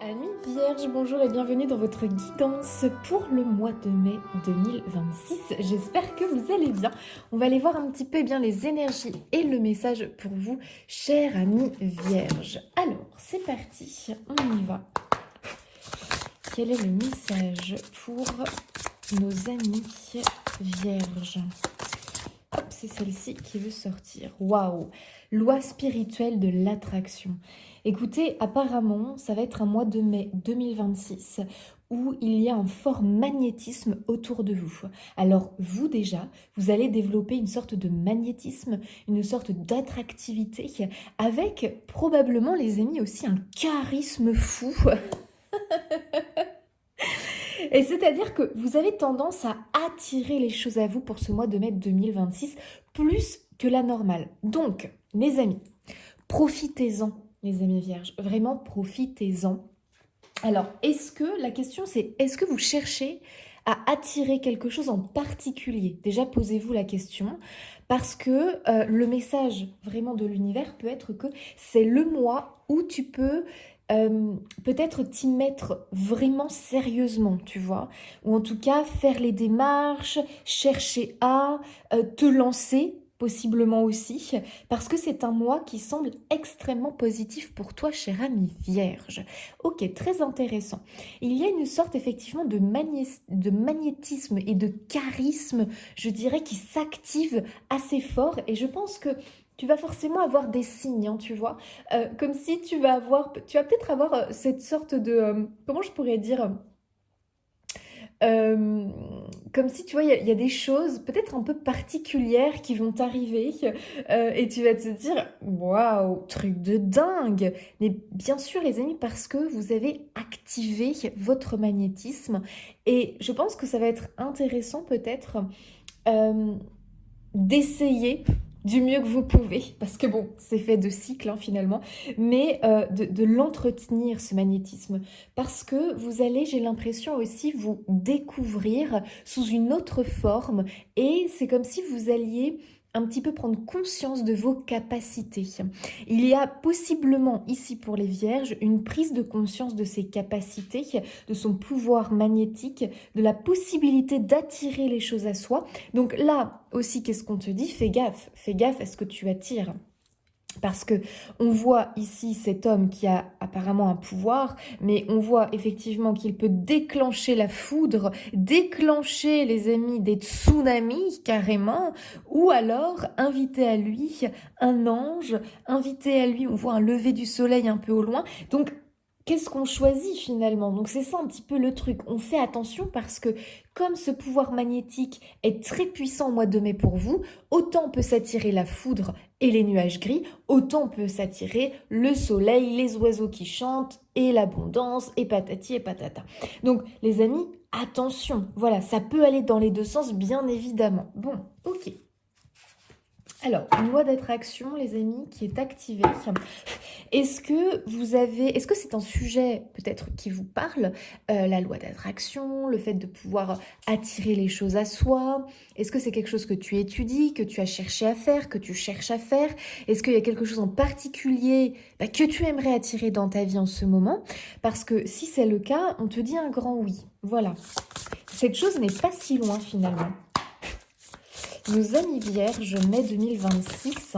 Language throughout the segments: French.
Amis Vierge, bonjour et bienvenue dans votre guidance pour le mois de mai 2026. J'espère que vous allez bien. On va aller voir un petit peu les énergies et le message pour vous, chers amis Vierge. Alors, c'est parti, on y va. Quel est le message pour nos amis Vierges? Hop, c'est celle-ci qui veut sortir. Waouh! Loi spirituelle de l'attraction. Écoutez, apparemment, ça va être un mois de mai 2026 où il y a un fort magnétisme autour de vous. Alors, vous déjà, vous allez développer une sorte de magnétisme, une sorte d'attractivité avec probablement, les amis, aussi un charisme fou. Et c'est-à-dire que vous avez tendance à attirer les choses à vous pour ce mois de mai 2026 plus que la normale. Donc, mes amis, profitez-en, les amis vierges. Vraiment, profitez-en. Alors, la question c'est, est-ce que vous cherchez à attirer quelque chose en particulier? Déjà, posez-vous la question, parce que le message vraiment de l'univers peut être que c'est le mois où tu peux peut-être t'y mettre vraiment sérieusement, tu vois, ou en tout cas faire les démarches, chercher à te lancer, possiblement aussi, parce que c'est un mois qui semble extrêmement positif pour toi, cher ami Vierge. Ok, très intéressant. Il y a une sorte effectivement de magnétisme et de charisme, je dirais, qui s'active assez fort, et je pense que tu vas forcément avoir des signes, hein, tu vois, comme si tu vas peut-être avoir cette sorte de, comment je pourrais dire, euh, comme si tu vois, il y a des choses peut-être un peu particulières qui vont t'arriver et tu vas te dire, waouh, truc de dingue. Mais bien sûr, les amis, parce que vous avez activé votre magnétisme et je pense que ça va être intéressant peut-être euh, d'essayer du mieux que vous pouvez, parce que bon, c'est fait de cycles hein, finalement, mais de l'entretenir, ce magnétisme, parce que vous allez, j'ai l'impression aussi, vous découvrir sous une autre forme, et c'est comme si vous alliez un petit peu prendre conscience de vos capacités. Il y a possiblement ici pour les vierges une prise de conscience de ses capacités, de son pouvoir magnétique, de la possibilité d'attirer les choses à soi. Donc là aussi, qu'est-ce qu'on te dit? Fais gaffe à ce que tu attires. Parce que on voit ici cet homme qui a apparemment un pouvoir, mais on voit effectivement qu'il peut déclencher la foudre, déclencher les amis des tsunamis carrément, ou alors inviter à lui un ange, inviter à lui, on voit un lever du soleil un peu au loin. Donc qu'est-ce qu'on choisit finalement? Donc c'est ça un petit peu le truc. On fait attention parce que comme ce pouvoir magnétique est très puissant au mois de mai pour vous, autant peut s'attirer la foudre et les nuages gris, autant peut s'attirer le soleil, les oiseaux qui chantent et l'abondance et patati et patata. Donc les amis, attention, voilà, ça peut aller dans les deux sens bien évidemment. Bon, ok. Alors, une loi d'attraction, les amis, qui est activée. Est-ce que c'est un sujet peut-être qui vous parle, la loi d'attraction, le fait de pouvoir attirer les choses à soi? Est-ce que c'est quelque chose que tu étudies, que tu as cherché à faire, que tu cherches à faire? Est-ce qu'il y a quelque chose en particulier que tu aimerais attirer dans ta vie en ce moment? Parce que si c'est le cas, on te dit un grand oui. Voilà. Cette chose n'est pas si loin finalement. Nos amis vierges, mai 2026.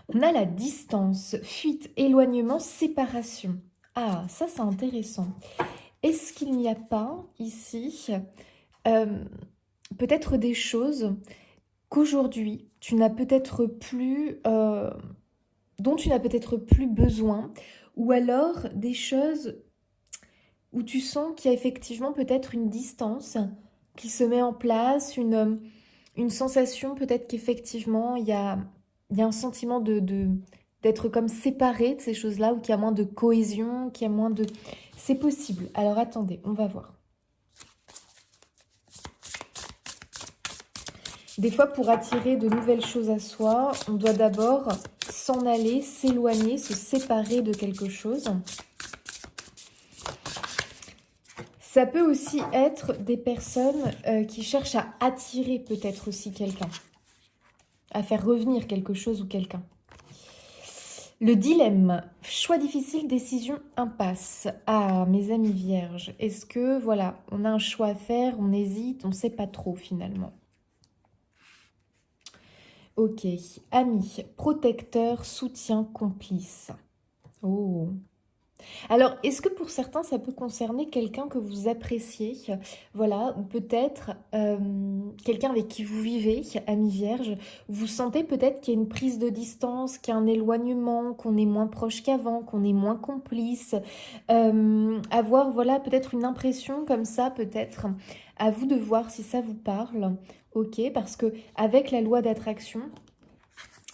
On a la distance, fuite, éloignement, séparation. Ah, ça c'est intéressant. Est-ce qu'il n'y a pas ici peut-être des choses qu'aujourd'hui tu n'as peut-être plus, dont tu n'as peut-être plus besoin, ou alors des choses où tu sens qu'il y a effectivement peut-être une distance qui se met en place, une sensation peut-être qu'effectivement il y a un sentiment d'être comme séparé de ces choses-là, ou qu'il y a moins de cohésion, qu'il y a moins de... C'est possible. Alors attendez, on va voir. Des fois, pour attirer de nouvelles choses à soi, on doit d'abord s'en aller, s'éloigner, se séparer de quelque chose. Ça peut aussi être des personnes qui cherchent à attirer peut-être aussi quelqu'un, à faire revenir quelque chose ou quelqu'un. Le dilemme, choix difficile, décision impasse. Ah, mes amis vierges, est-ce que, voilà, on a un choix à faire, on hésite, on ne sait pas trop finalement. Ok, amis, protecteur, soutien, complice. Oh. Alors, est-ce que pour certains, ça peut concerner quelqu'un que vous appréciez, voilà, ou peut-être quelqu'un avec qui vous vivez, ami vierge, vous sentez peut-être qu'il y a une prise de distance, qu'il y a un éloignement, qu'on est moins proche qu'avant, qu'on est moins complice, avoir, voilà, peut-être une impression comme ça, peut-être, à vous de voir si ça vous parle, ok, parce que avec la loi d'attraction,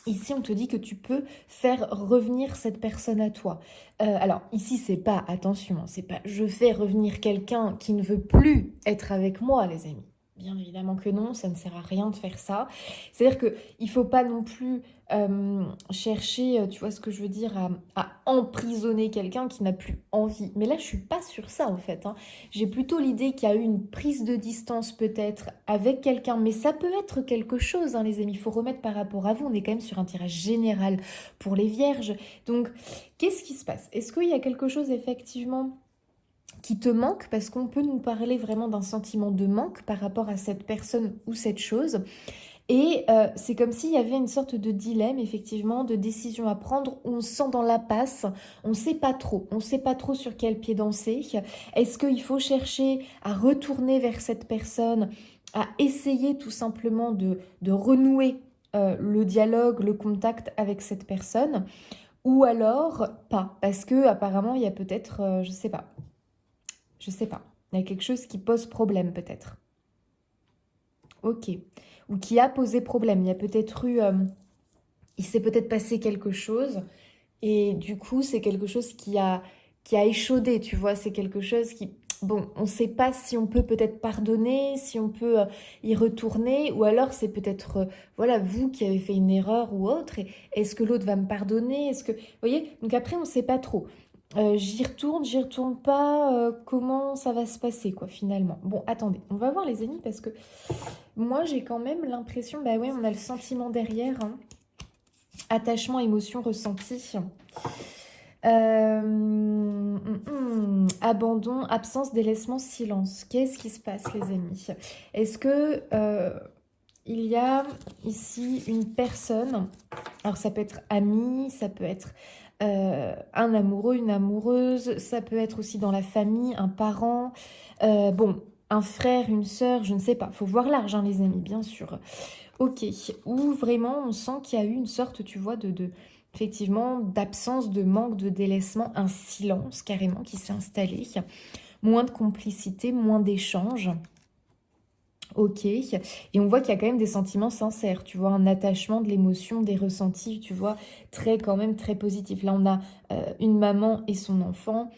ici, on te dit que tu peux faire revenir cette personne à toi. Alors, ici, c'est pas, attention, hein, c'est pas je fais revenir quelqu'un qui ne veut plus être avec moi, les amis. Bien évidemment que non, ça ne sert à rien de faire ça. C'est-à-dire qu'il ne faut pas non plus chercher, tu vois ce que je veux dire, à emprisonner quelqu'un qui n'a plus envie. Mais là, je suis pas sur ça, en fait, hein. J'ai plutôt l'idée qu'il y a eu une prise de distance peut-être avec quelqu'un, mais ça peut être quelque chose, hein, les amis. Il faut remettre par rapport à vous. On est quand même sur un tirage général pour les vierges. Donc, qu'est-ce qui se passe? Est-ce qu'il y a quelque chose effectivement qui te manque? Parce qu'on peut nous parler vraiment d'un sentiment de manque par rapport à cette personne ou cette chose. Et c'est comme s'il y avait une sorte de dilemme, effectivement, de décision à prendre. On se sent dans l'impasse, on ne sait pas trop. On ne sait pas trop sur quel pied danser. Est-ce qu'il faut chercher à retourner vers cette personne, à essayer tout simplement de renouer le dialogue, le contact avec cette personne, ou alors pas? Parce que apparemment, il y a peut-être, je sais pas. Il y a quelque chose qui pose problème peut-être. Ok. Ou qui a posé problème. Il y a peut-être eu... il s'est peut-être passé quelque chose. Et du coup, c'est quelque chose qui a échaudé, tu vois. C'est quelque chose qui... Bon, on ne sait pas si on peut peut-être pardonner, si on peut y retourner, ou alors c'est peut-être, voilà, vous qui avez fait une erreur ou autre. Et est-ce que l'autre va me pardonner? Est-ce que... Vous voyez? Donc après, on ne sait pas trop. J'y retourne pas, comment ça va se passer, quoi, finalement. Bon, attendez, on va voir les amis, parce que moi, j'ai quand même l'impression, bah ouais, on a le sentiment derrière, hein. Attachement, émotion, ressenti. Abandon, absence, délaissement, silence. Qu'est-ce qui se passe, les amis? Est-ce que il y a ici une personne, alors ça peut être ami, ça peut être un amoureux, une amoureuse, ça peut être aussi dans la famille, un parent, bon, un frère, une sœur, je ne sais pas. Faut voir large, hein, les amis, bien sûr. Ok, où vraiment on sent qu'il y a eu une sorte, tu vois, effectivement, d'absence, de manque, de délaissement, un silence carrément qui s'est installé, moins de complicité, moins d'échange. Ok, et on voit qu'il y a quand même des sentiments sincères, tu vois, un attachement, de l'émotion, des ressentis, tu vois, très quand même très positif. Là, on a une maman et son enfant,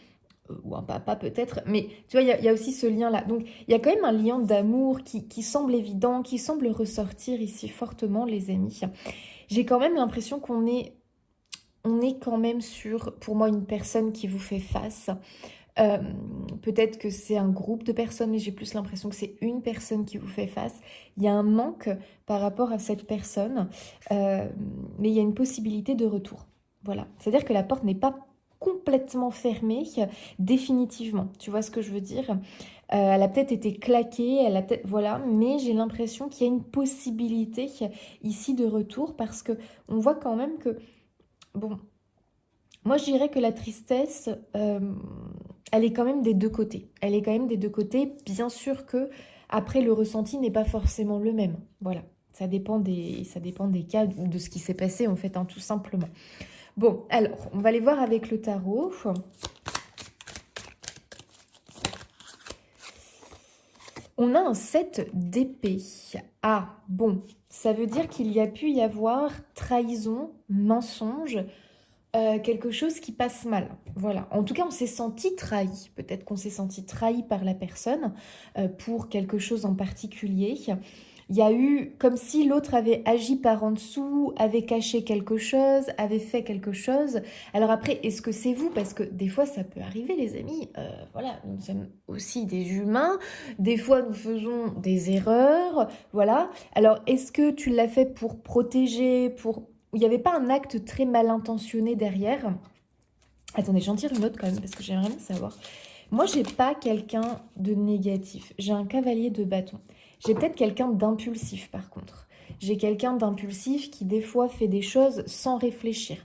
ou un papa peut-être, mais tu vois, il y a aussi ce lien-là. Donc, il y a quand même un lien d'amour qui semble évident, qui semble ressortir ici fortement, les amis. J'ai quand même l'impression on est quand même sur, pour moi, une personne qui vous fait face. Euh, Peut-être que c'est un groupe de personnes, mais j'ai plus l'impression que c'est une personne qui vous fait face. Il y a un manque par rapport à cette personne, mais il y a une possibilité de retour. Voilà. C'est-à-dire que la porte n'est pas complètement fermée définitivement. Tu vois ce que je veux dire? Elle a peut-être été claquée, elle a voilà, mais j'ai l'impression qu'il y a une possibilité ici de retour parce que on voit quand même que, bon, moi, je dirais que la tristesse, elle est quand même des deux côtés. Elle est quand même des deux côtés. Bien sûr que après, le ressenti n'est pas forcément le même. Voilà, ça dépend des cas ou de ce qui s'est passé en fait, hein, tout simplement. Bon, alors, on va aller voir avec le tarot. On a un 7 d'épée. Ah, bon, ça veut dire qu'il y a pu y avoir trahison, mensonge, quelque chose qui passe mal. Voilà. En tout cas, on s'est senti trahi. Peut-être qu'on s'est senti trahi par la personne pour quelque chose en particulier. Il y a eu comme si l'autre avait agi par en dessous, avait caché quelque chose, avait fait quelque chose. Alors après, est-ce que c'est vous? Parce que des fois, ça peut arriver, les amis. Voilà, nous sommes aussi des humains. Des fois, nous faisons des erreurs. Voilà. Alors, est-ce que tu l'as fait pour protéger, pour où il n'y avait pas un acte très mal intentionné derrière. Attendez, j'en tire une autre quand même, parce que j'aimerais bien savoir. Moi, j'ai pas quelqu'un de négatif. J'ai un cavalier de bâton. J'ai peut-être quelqu'un d'impulsif, par contre. J'ai quelqu'un d'impulsif qui, des fois, fait des choses sans réfléchir.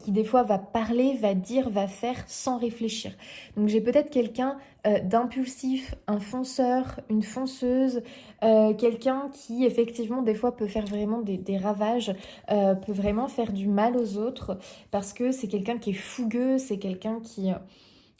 Qui, des fois, va parler, va dire, va faire sans réfléchir. Donc, j'ai peut-être quelqu'un d'impulsif, un fonceur, une fonceuse, quelqu'un qui, effectivement, des fois, peut faire vraiment des ravages, peut vraiment faire du mal aux autres, parce que c'est quelqu'un qui est fougueux, c'est quelqu'un qui...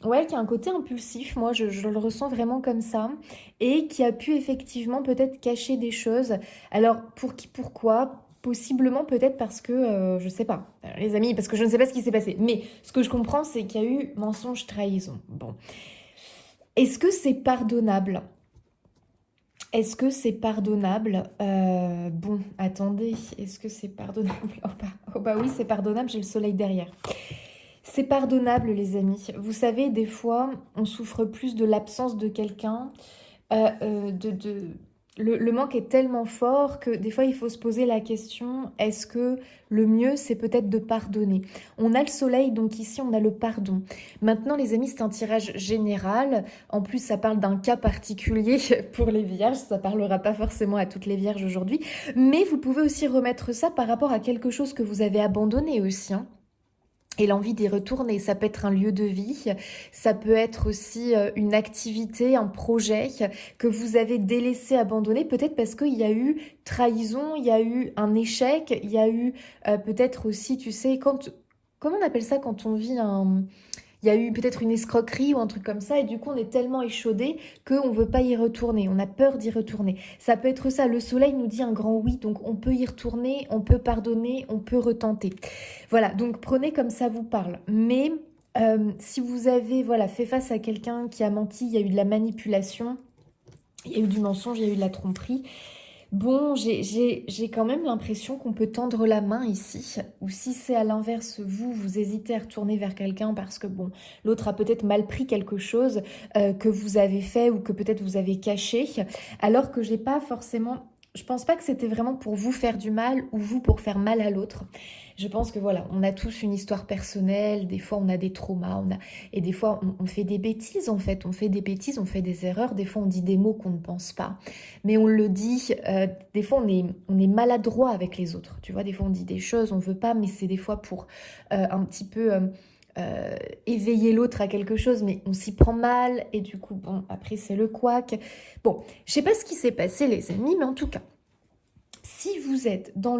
Ouais, qui a un côté impulsif, moi je le ressens vraiment comme ça, et qui a pu effectivement peut-être cacher des choses. Alors pour qui, pourquoi? Possiblement peut-être parce que, je sais pas, les amis, parce que je ne sais pas ce qui s'est passé. Mais ce que je comprends, c'est qu'il y a eu mensonge, trahison. Bon, est-ce que c'est pardonnable? Est-ce que c'est pardonnable? Bon, attendez, est-ce que c'est pardonnable? Oh bah oui, c'est pardonnable, j'ai le soleil derrière. C'est pardonnable, les amis. Vous savez, des fois, on souffre plus de l'absence de quelqu'un. euh, euh, de, de- le manque est tellement fort que des fois, il faut se poser la question, est-ce que le mieux, c'est peut-être de pardonner? On a le soleil, donc ici, on a le pardon. Maintenant, les amis, c'est un tirage général. En plus, ça parle d'un cas particulier pour les vierges. Ça parlera pas forcément à toutes les vierges aujourd'hui. Mais vous pouvez aussi remettre ça par rapport à quelque chose que vous avez abandonné aussi, hein. Et l'envie d'y retourner, ça peut être un lieu de vie, ça peut être aussi une activité, un projet que vous avez délaissé, abandonné, peut-être parce qu'il y a eu trahison, il y a eu un échec, il y a eu peut-être aussi, tu sais, comment on appelle ça quand on vit un... Il y a eu peut-être une escroquerie ou un truc comme ça, et du coup on est tellement échaudé qu'on ne veut pas y retourner, on a peur d'y retourner. Ça peut être ça, le soleil nous dit un grand oui, donc on peut y retourner, on peut pardonner, on peut retenter. Voilà, donc prenez comme ça vous parle. Mais si vous avez voilà, fait face à quelqu'un qui a menti, il y a eu de la manipulation, il y a eu du mensonge, il y a eu de la tromperie, bon, j'ai quand même l'impression qu'on peut tendre la main ici. Ou si c'est à l'inverse, vous hésitez à retourner vers quelqu'un parce que, bon, l'autre a peut-être mal pris quelque chose que vous avez fait ou que peut-être vous avez caché, alors que j'ai pas forcément... Je pense pas que c'était vraiment pour vous faire du mal ou vous pour faire mal à l'autre. Je pense que voilà, on a tous une histoire personnelle, des fois on a des traumas, et des fois on fait des bêtises en fait, on fait des bêtises, on fait des erreurs, des fois on dit des mots qu'on ne pense pas mais on le dit, des fois on est maladroit avec les autres, tu vois, des fois on dit des choses, on veut pas, mais c'est des fois pour un petit peu euh, éveiller l'autre à quelque chose, mais on s'y prend mal, et du coup, bon, après c'est le couac. Bon, je sais pas ce qui s'est passé les amis, mais en tout cas, si vous êtes dans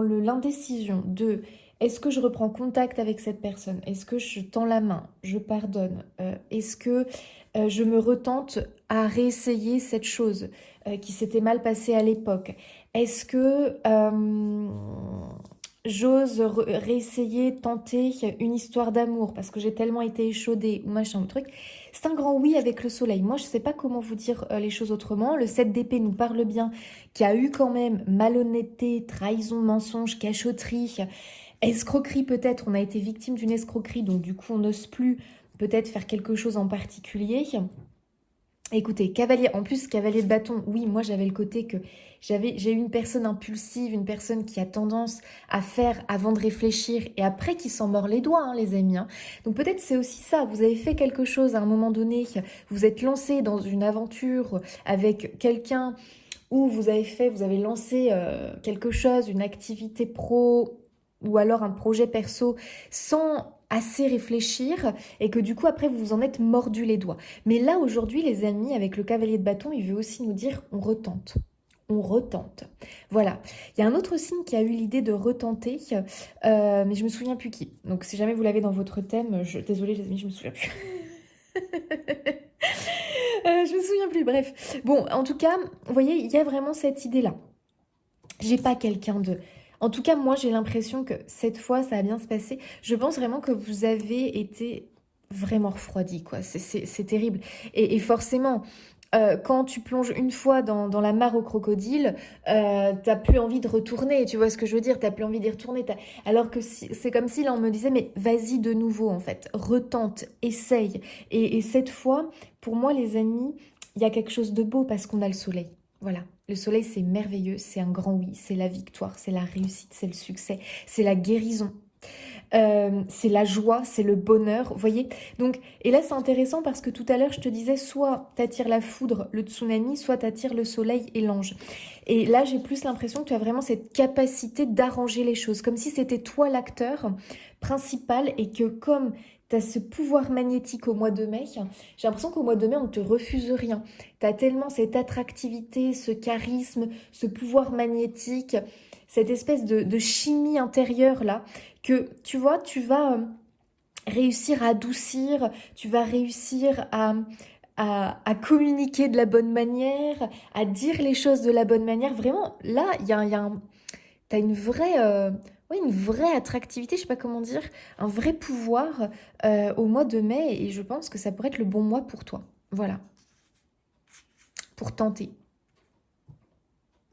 l'indécision de est-ce que je reprends contact avec cette personne, est-ce que je tends la main, je pardonne, est-ce que je me retente à réessayer cette chose qui s'était mal passée à l'époque, est-ce que j'ose réessayer, tenter une histoire d'amour parce que j'ai tellement été échaudée ou machin ou truc. C'est un grand oui avec le soleil. Moi, je sais pas comment vous dire les choses autrement. Le 7 d'épée nous parle bien, qui a eu quand même malhonnêteté, trahison, mensonge, cachotterie, escroquerie peut-être. On a été victime d'une escroquerie, donc du coup, on n'ose plus peut-être faire quelque chose en particulier. Écoutez, cavalier, en plus cavalier de bâton, oui, moi j'avais le côté que j'ai eu une personne impulsive, une personne qui a tendance à faire avant de réfléchir et après qui s'en mord les doigts, hein, les amis, hein. Donc peut-être c'est aussi ça, vous avez fait quelque chose à un moment donné, vous êtes lancé dans une aventure avec quelqu'un où vous avez lancé quelque chose, une activité pro ou alors un projet perso sans assez réfléchir et que du coup après vous vous en êtes mordu les doigts. Mais là aujourd'hui les amis, avec le cavalier de bâton, il veut aussi nous dire on retente. On retente. Voilà. Il y a un autre signe qui a eu l'idée de retenter, mais je me souviens plus qui. Donc si jamais vous l'avez dans votre thème, désolée les amis, je me souviens plus. Je me souviens plus, bref. Bon, en tout cas, vous voyez, il y a vraiment cette idée-là. J'ai pas quelqu'un de... En tout cas, moi, j'ai l'impression que cette fois, ça a bien se passer. Je pense vraiment que vous avez été vraiment refroidi, quoi. C'est terrible. Et forcément, quand tu plonges une fois dans la mare au crocodile, t'as plus envie de retourner, tu vois ce que je veux dire? T'as plus envie d'y retourner. Alors que c'est comme si là, on me disait, mais vas-y de nouveau, en fait. Retente, essaye. Et cette fois, pour moi, les amis, il y a quelque chose de beau parce qu'on a le soleil. Voilà, le soleil c'est merveilleux, c'est un grand oui, c'est la victoire, c'est la réussite, c'est le succès, c'est la guérison. C'est la joie, c'est le bonheur, vous voyez. Donc, et là c'est intéressant parce que tout à l'heure je te disais soit t'attires la foudre, le tsunami, soit t'attires le soleil et l'ange. Et là j'ai plus l'impression que tu as vraiment cette capacité d'arranger les choses, comme si c'était toi l'acteur principal et que comme tu as ce pouvoir magnétique au mois de mai, j'ai l'impression qu'au mois de mai on ne te refuse rien. Tu as tellement cette attractivité, ce charisme, ce pouvoir magnétique, cette espèce de chimie intérieure là que tu vois, tu vas réussir à adoucir, tu vas réussir à communiquer de la bonne manière, à dire les choses de la bonne manière. Vraiment, là, t'as une vraie, ouais, une vraie attractivité, je sais pas comment dire, un vrai pouvoir au mois de mai et je pense que ça pourrait être le bon mois pour toi. Voilà, pour tenter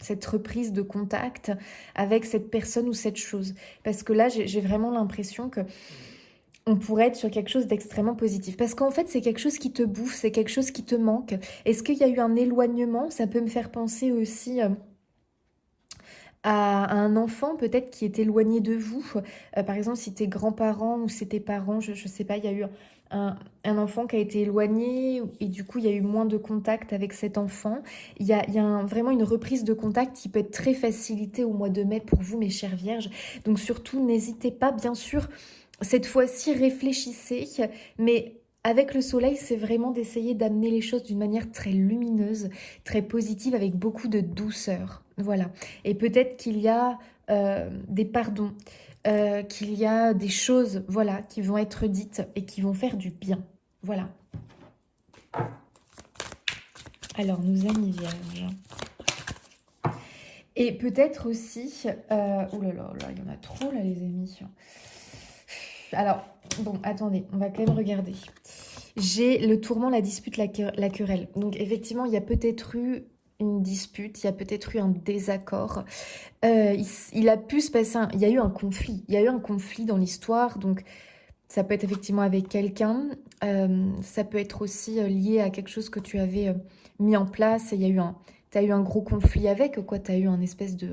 cette reprise de contact avec cette personne ou cette chose. Parce que là, j'ai vraiment l'impression que on pourrait être sur quelque chose d'extrêmement positif. Parce qu'en fait, c'est quelque chose qui te bouffe, c'est quelque chose qui te manque. Est-ce qu'il y a eu un éloignement? Ça peut me faire penser aussi à un enfant peut-être qui est éloigné de vous. Par exemple, si tes grands-parents ou c'est tes parents, je ne sais pas, il y a eu un enfant qui a été éloigné et du coup, il y a eu moins de contact avec cet enfant. Vraiment une reprise de contact qui peut être très facilitée au mois de mai pour vous, mes chères vierges. Donc surtout, n'hésitez pas, bien sûr, cette fois-ci, réfléchissez, mais avec le soleil, c'est vraiment d'essayer d'amener les choses d'une manière très lumineuse, très positive, avec beaucoup de douceur. Voilà. Et peut-être qu'il y a des pardons, qu'il y a des choses, voilà, qui vont être dites et qui vont faire du bien. Voilà. Alors, nos amis vierges. Et peut-être aussi... oh là là, là, il y en a trop là, les amis. Alors, bon, attendez, on va quand même regarder. J'ai le tourment, la dispute, la querelle. Donc, effectivement, il y a peut-être eu une dispute, il y a peut-être eu un désaccord. Il a pu se passer... il y a eu un conflit. Il y a eu un conflit dans l'histoire, donc ça peut être effectivement avec quelqu'un. Ça peut être aussi lié à quelque chose que tu avais mis en place. Et il y a eu t'as eu un gros conflit avec, quoi. T'as eu un espèce de...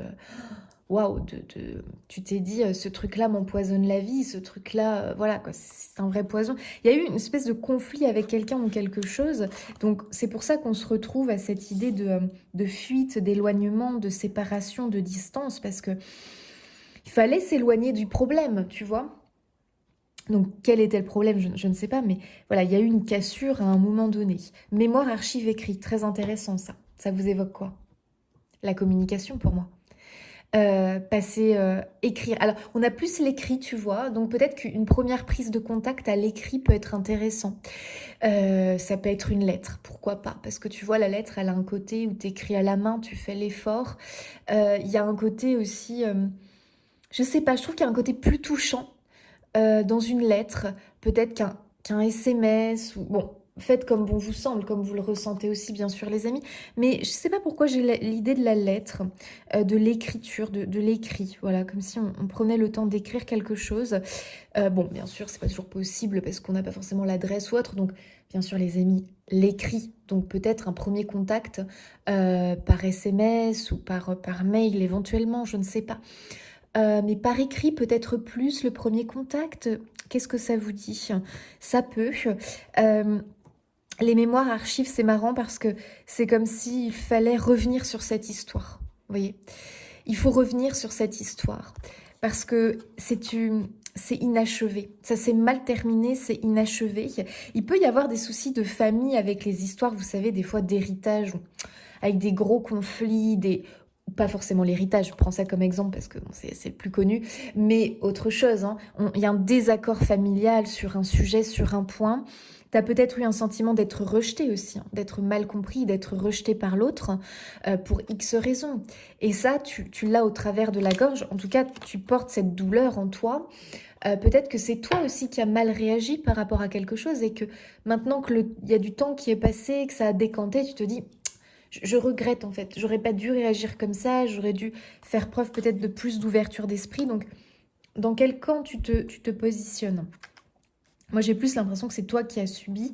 waouh, tu t'es dit, ce truc-là m'empoisonne la vie, ce truc-là, voilà, quoi, c'est un vrai poison. Il y a eu une espèce de conflit avec quelqu'un ou quelque chose, donc c'est pour ça qu'on se retrouve à cette idée de fuite, d'éloignement, de séparation, de distance, parce que il fallait s'éloigner du problème, tu vois. Donc, quel était le problème? Je ne sais pas, mais voilà, il y a eu une cassure à un moment donné. Mémoire, archive, écrit, très intéressant ça. Ça vous évoque quoi? La communication pour moi. Passer, écrire. Alors, on a plus l'écrit, tu vois, donc peut-être qu'une première prise de contact à l'écrit peut être intéressant. Ça peut être une lettre, pourquoi pas? Parce que tu vois, la lettre, elle a un côté où tu écris à la main, tu fais l'effort. Il y a un côté aussi, je sais pas, je trouve qu'il y a un côté plus touchant dans une lettre, peut-être qu'un SMS, ou bon, faites comme bon vous semble, comme vous le ressentez aussi, bien sûr, les amis. Mais je sais pas pourquoi j'ai l'idée de la lettre, de l'écriture, de l'écrit, voilà, comme si on prenait le temps d'écrire quelque chose. Bon, bien sûr, c'est pas toujours possible parce qu'on n'a pas forcément l'adresse ou autre, donc bien sûr, les amis, l'écrit. Donc peut-être un premier contact par SMS ou par mail éventuellement, je ne sais pas. Mais par écrit, peut-être plus le premier contact. Qu'est-ce que ça vous dit? Ça peut. Euh, les mémoires archives, c'est marrant parce que c'est comme s'il fallait revenir sur cette histoire. Vous voyez? Il faut revenir sur cette histoire parce que c'est inachevé. Ça s'est mal terminé, c'est inachevé. Il peut y avoir des soucis de famille avec les histoires, vous savez, des fois d'héritage, avec des gros conflits, pas forcément l'héritage, je prends ça comme exemple parce que bon, c'est le plus connu, mais autre chose, hein. Il y a un désaccord familial sur un sujet, sur un point. Tu as peut-être eu un sentiment d'être rejeté aussi, hein, d'être mal compris, d'être rejeté par l'autre pour X raisons. Et ça, tu l'as au travers de la gorge. En tout cas, tu portes cette douleur en toi. Peut-être que c'est toi aussi qui as mal réagi par rapport à quelque chose et que maintenant que il y a du temps qui est passé, que ça a décanté, tu te dis... Je regrette en fait, j'aurais pas dû réagir comme ça, j'aurais dû faire preuve peut-être de plus d'ouverture d'esprit. Donc, dans quel camp tu te positionnes? Moi, j'ai plus l'impression que c'est toi qui as subi.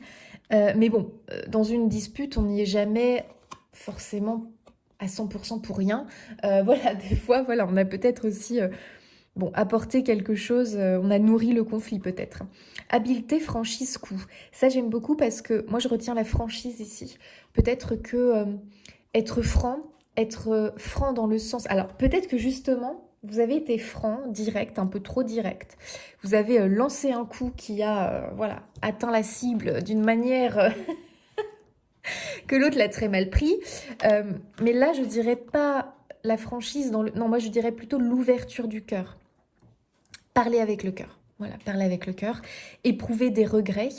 Mais bon, dans une dispute, on n'y est jamais forcément à 100% pour rien. Voilà, des fois, voilà, on a peut-être aussi bon, apporté quelque chose, on a nourri le conflit peut-être. Habileté, franchise, coup. Ça, j'aime beaucoup parce que moi, je retiens la franchise ici. Peut-être que être franc dans le sens... Alors, peut-être que justement, vous avez été franc, direct, un peu trop direct. Vous avez lancé un coup qui a, voilà, atteint la cible d'une manière que l'autre l'a très mal pris. Mais là, je dirais pas la franchise dans le... Non, moi, je dirais plutôt l'ouverture du cœur. Parler avec le cœur. Voilà, parler avec le cœur. Éprouver des regrets,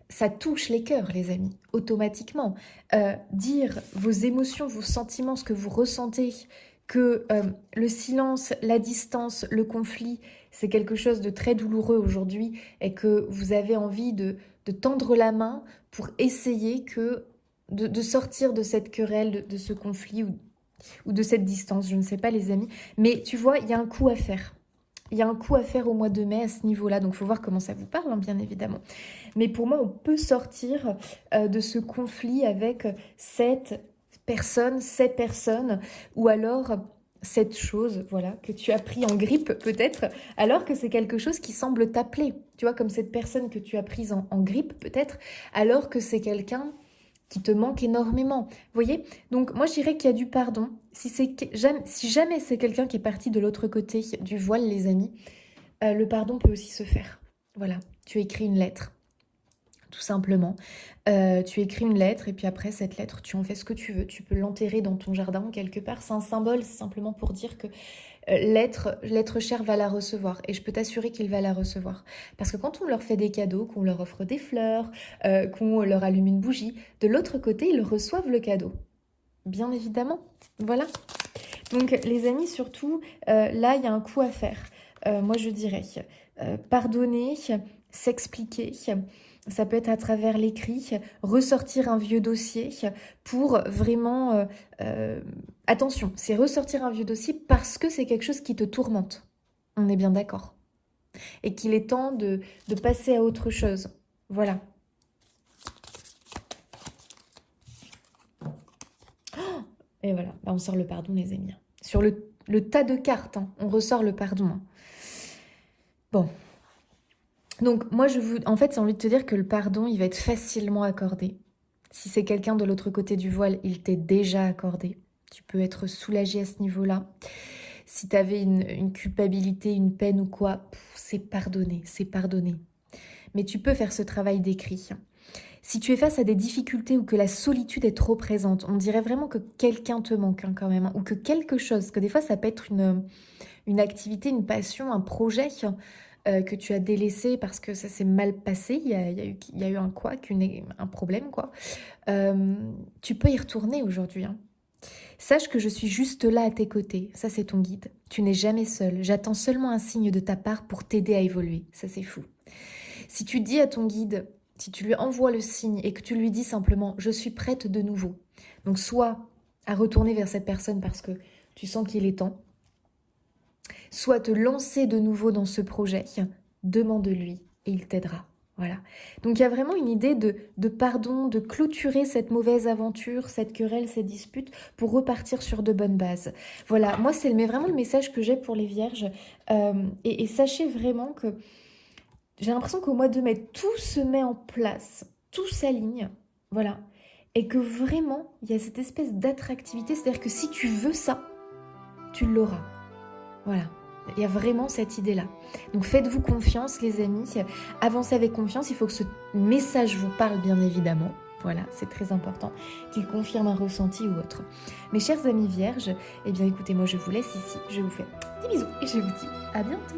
ça touche les cœurs, les amis, automatiquement. Dire vos émotions, vos sentiments, ce que vous ressentez, que le silence, la distance, le conflit, c'est quelque chose de très douloureux aujourd'hui et que vous avez envie de tendre la main pour essayer de sortir de cette querelle, de ce conflit ou de cette distance, je ne sais pas les amis. Mais tu vois, il y a un coup à faire. Il y a un coup à faire au mois de mai à ce niveau-là, donc il faut voir comment ça vous parle, hein, bien évidemment. Mais pour moi, on peut sortir de ce conflit avec ces personnes, ou alors cette chose, voilà, que tu as pris en grippe peut-être, alors que c'est quelque chose qui semble t'appeler. Tu vois, comme cette personne que tu as prise en grippe peut-être, alors que c'est quelqu'un qui te manque énormément. Vous voyez? Donc moi je dirais qu'il y a du pardon. Si jamais c'est quelqu'un qui est parti de l'autre côté du voile, les amis, le pardon peut aussi se faire. Voilà, tu écris une lettre, tout simplement. Tu écris une lettre et puis après cette lettre, tu en fais ce que tu veux. Tu peux l'enterrer dans ton jardin ou quelque part. C'est un symbole, c'est simplement pour dire que l'être cher va la recevoir et je peux t'assurer qu'il va la recevoir. Parce que quand on leur fait des cadeaux, qu'on leur offre des fleurs, qu'on leur allume une bougie, de l'autre côté, ils reçoivent le cadeau. Bien évidemment. Voilà. Donc les amis, surtout, là, il y a un coup à faire. Moi, je dirais pardonner, s'expliquer. Ça peut être à travers l'écrit, ressortir un vieux dossier pour vraiment... attention, c'est ressortir un vieux dossier parce que c'est quelque chose qui te tourmente. On est bien d'accord. Et qu'il est temps de passer à autre chose. Voilà. Et voilà, bah, on sort le pardon, les amis. Sur le tas de cartes, hein, on ressort le pardon. Hein. Bon. Donc, moi, en fait, j'ai envie de te dire que le pardon, il va être facilement accordé. Si c'est quelqu'un de l'autre côté du voile, il t'est déjà accordé. Tu peux être soulagé à ce niveau-là. Si tu avais une culpabilité, une peine ou quoi, c'est pardonné, c'est pardonné. Mais tu peux faire ce travail d'écrit. Si tu es face à des difficultés ou que la solitude est trop présente, on dirait vraiment que quelqu'un te manque hein, quand même, hein, ou que quelque chose, parce que des fois ça peut être une activité, une passion, un projet que tu as délaissé parce que ça s'est mal passé, il y a eu un couac, un problème quoi. Tu peux y retourner aujourd'hui. Hein. Sache que je suis juste là à tes côtés, ça c'est ton guide. Tu n'es jamais seul, j'attends seulement un signe de ta part pour t'aider à évoluer, ça c'est fou. Si tu dis à ton guide, si tu lui envoies le signe et que tu lui dis simplement « je suis prête de nouveau », donc soit à retourner vers cette personne parce que tu sens qu'il est temps, soit te lancer de nouveau dans ce projet, demande-lui et il t'aidera. Voilà. Donc il y a vraiment une idée de pardon, de clôturer cette mauvaise aventure, cette querelle, cette dispute pour repartir sur de bonnes bases. Voilà, moi c'est vraiment le message que j'ai pour les vierges. Et sachez vraiment que j'ai l'impression qu'au mois de mai, tout se met en place, tout s'aligne. Voilà. Et que vraiment, il y a cette espèce d'attractivité, c'est-à-dire que si tu veux ça, tu l'auras. Voilà. Il y a vraiment cette idée-là. Donc faites-vous confiance, les amis. Avancez avec confiance. Il faut que ce message vous parle, bien évidemment. Voilà, c'est très important. Qu'il confirme un ressenti ou autre. Mes chers amis vierges, eh bien écoutez, moi je vous laisse ici. Je vous fais des bisous et je vous dis à bientôt.